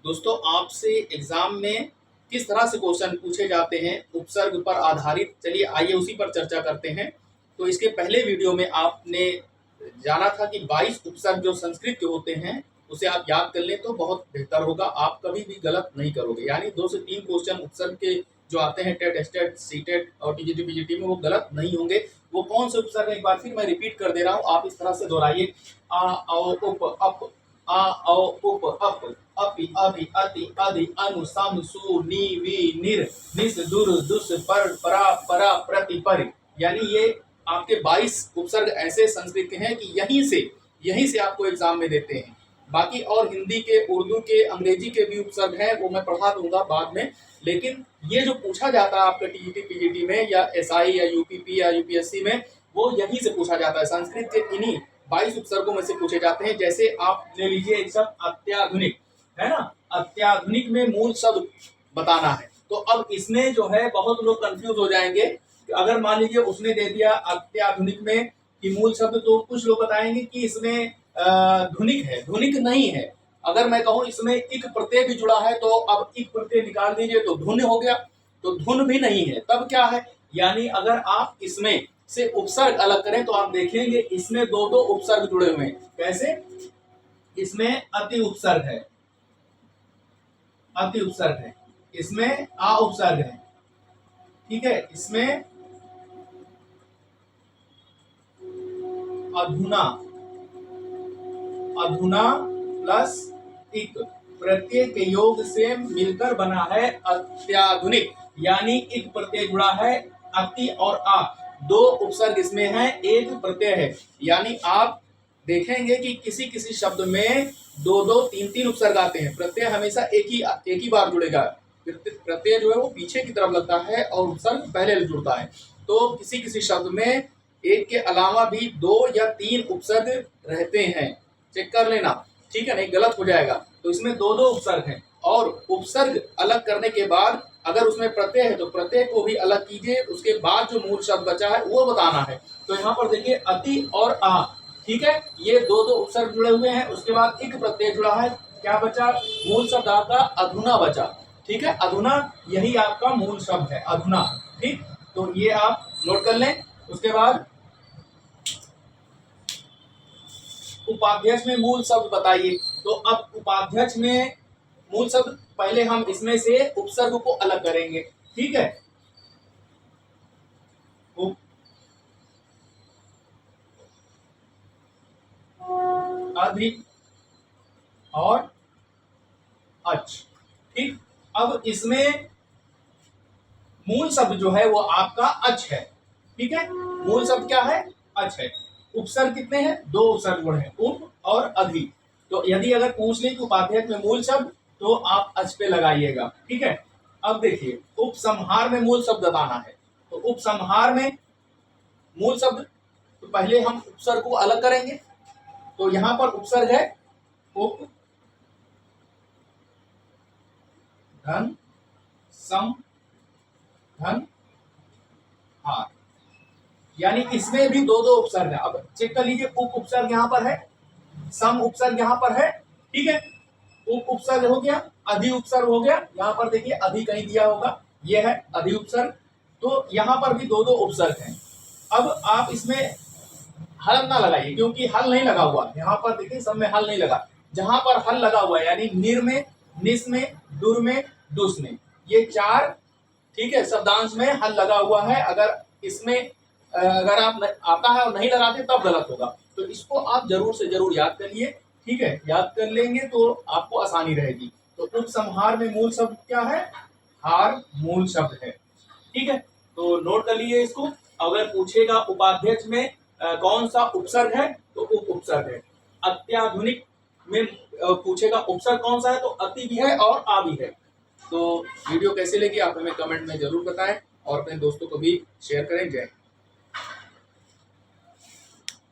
दोस्तों आपसे एग्जाम में किस तरह से क्वेश्चन पूछे जाते हैं उपसर्ग पर आधारित, चलिए आइए उसी पर चर्चा करते हैं। तो इसके पहले वीडियो में आपने जाना था कि 22 उपसर्ग जो संस्कृत के होते हैं उसे आप याद कर लें तो बहुत बेहतर होगा, आप कभी भी गलत नहीं करोगे। यानी 2 से 3 क्वेश्चन उपसर्ग के जो आते हैं टेट स्टेट सीटेट और टीजीटी पीजीटी में वो गलत नहीं होंगे। वो कौन से उपसर्ग है एक बार फिर मैं रिपीट कर दे रहा हूँ, आप इस तरह से दोहराइए। आ औ उप अप, आ औ उप अप, अपि अभि अति अधि अनु सम सु नि वि निर निस दुर दुस पर परा परा प्रति पर। यानी ये आपके 22 उपसर्ग ऐसे संस्कृत के हैं कि यहीं से आपको एग्जाम में देते हैं। बाकी और हिंदी के, उर्दू के, अंग्रेजी के भी उपसर्ग हैं, वो मैं पढ़ा दूंगा बाद में। लेकिन ये जो पूछा जाता है आपका टीजीटी पीजीटी में या एसआई या यूपीपी या यूपीएससी में, वो यहीं से पूछा जाता है। संस्कृत के इन्हीं 22 उपसर्गों में से पूछे जाते हैं। जैसे आप ले लीजिए एक शब्द अत्याधुनिक, है ना। अत्याधुनिक में मूल शब्द बताना है। तो अब इसमें जो है बहुत लोग कंफ्यूज हो जाएंगे। अगर मान लीजिए उसने दे दिया अत्याधुनिक में कि मूल शब्द, तो कुछ लोग बताएंगे कि इसमें धुनिक है, धुनिक नहीं है। अगर मैं कहूं इसमें इक प्रत्यय भी जुड़ा है, तो अब इक प्रत्यय निकाल दीजिए तो धुन हो गया, तो धुन भी नहीं है, तब क्या है। यानी अगर आप इसमें से उपसर्ग अलग करें तो आप देखेंगे इसमें दो दो उपसर्ग जुड़े हुए हैं। कैसे? इसमें अति उपसर्ग है, अति उपसर्ग है, इसमें आ उपसर्ग है, ठीक है। इसमें अधुना, अधुना प्लस इक प्रत्यय के योग से मिलकर बना है अत्याधुनिक। यानी इक प्रत्यय जुड़ा है, अति और आ दो उपसर्ग इसमें है, एक प्रत्यय है। यानी आप देखेंगे कि किसी किसी शब्द में दो दो तीन तीन उपसर्ग आते हैं। प्रत्यय हमेशा एक ही बार जुड़ेगा। प्रत्यय जो है वो पीछे की तरफ लगता है और उपसर्ग पहले जुड़ता है। तो किसी किसी शब्द में एक के अलावा भी 2 या 3 उपसर्ग रहते हैं, चेक कर लेना, ठीक है, नहीं गलत हो जाएगा। तो इसमें दो दो उपसर्ग हैं, और उपसर्ग अलग करने के बाद अगर उसमें प्रत्यय है तो प्रत्यय को भी अलग कीजिए, उसके बाद जो मूल शब्द बचा है वो बताना है। तो यहाँ पर देखिए अति और आ, ठीक है, ये दो दो उपसर्ग जुड़े हुए हैं। उसके बाद एक प्रत्यय जुड़ा है, क्या बचा? मूल शब्द आपका अधुना बचा, ठीक है। अधुना यही आपका मूल शब्द है, अधुना, ठीक। तो ये आप नोट कर लें। उसके बाद उपाध्यक्ष में मूल शब्द बताइए। तो अब उपाध्यक्ष में मूल शब्द, पहले हम इसमें से उपसर्ग को अलग करेंगे, ठीक है। अधिक और अच, ठीक। अब इसमें मूल शब्द जो है वो आपका अच है, ठीक है। मूल शब्द क्या है? अच है। उपसर्ग कितने हैं? 2 उपसर्ग गुण हैं, उप और अधि। तो यदि अगर पूछ ले कि उपाध्यक्ष में मूल शब्द, तो आप अच पे लगाइएगा, ठीक है। अब देखिए उपसंहार में मूल शब्द बताना है। तो उपसंहार में मूल शब्द, तो पहले हम उपसर्ग को अलग करेंगे। तो यहां पर उपसर्ग है उप, धन, सम, धन, हार। यानी इसमें भी दो दो उपसर्ग है। अब चेक कर लीजिए, उप उपसर्ग यहाँ पर है, सम उपसर्ग यहाँ पर है, ठीक है। उप उपसर्ग हो गया, अधि उपसर्ग हो गया। यहाँ पर देखिए अधि कहीं दिया होगा, ये है अधि उपसर्ग। तो यहाँ पर भी दो दो उपसर्ग हैं। अब आप इसमें हल ना लगाइए, क्योंकि हल नहीं लगा हुआ यहाँ पर। देखिए सब में हल नहीं लगा, जहां पर हल लगा हुआ है यानी निर में, निस में, दुर में, दुस में, ये 4, ठीक है, शब्दांश में हल लगा हुआ है। अगर इसमें अगर आप आता है और नहीं लगाते तब गलत होगा। तो इसको आप जरूर से जरूर याद करिए, ठीक है। याद कर लेंगे तो आपको आसानी रहेगी। तो उपसंहार में मूल शब्द क्या है? हार मूल शब्द है, ठीक है। तो नोट कर लीजिए इसको। अगर पूछेगा उपाध्यक्ष में कौन सा उपसर्ग है, तो उप उपसर्ग है। अत्याधुनिक में पूछेगा उपसर्ग कौन सा है, तो अति भी है और आ भी है। तो वीडियो कैसे लगी आप हमें कमेंट में जरूर बताएं और अपने दोस्तों को भी शेयर करें। जय।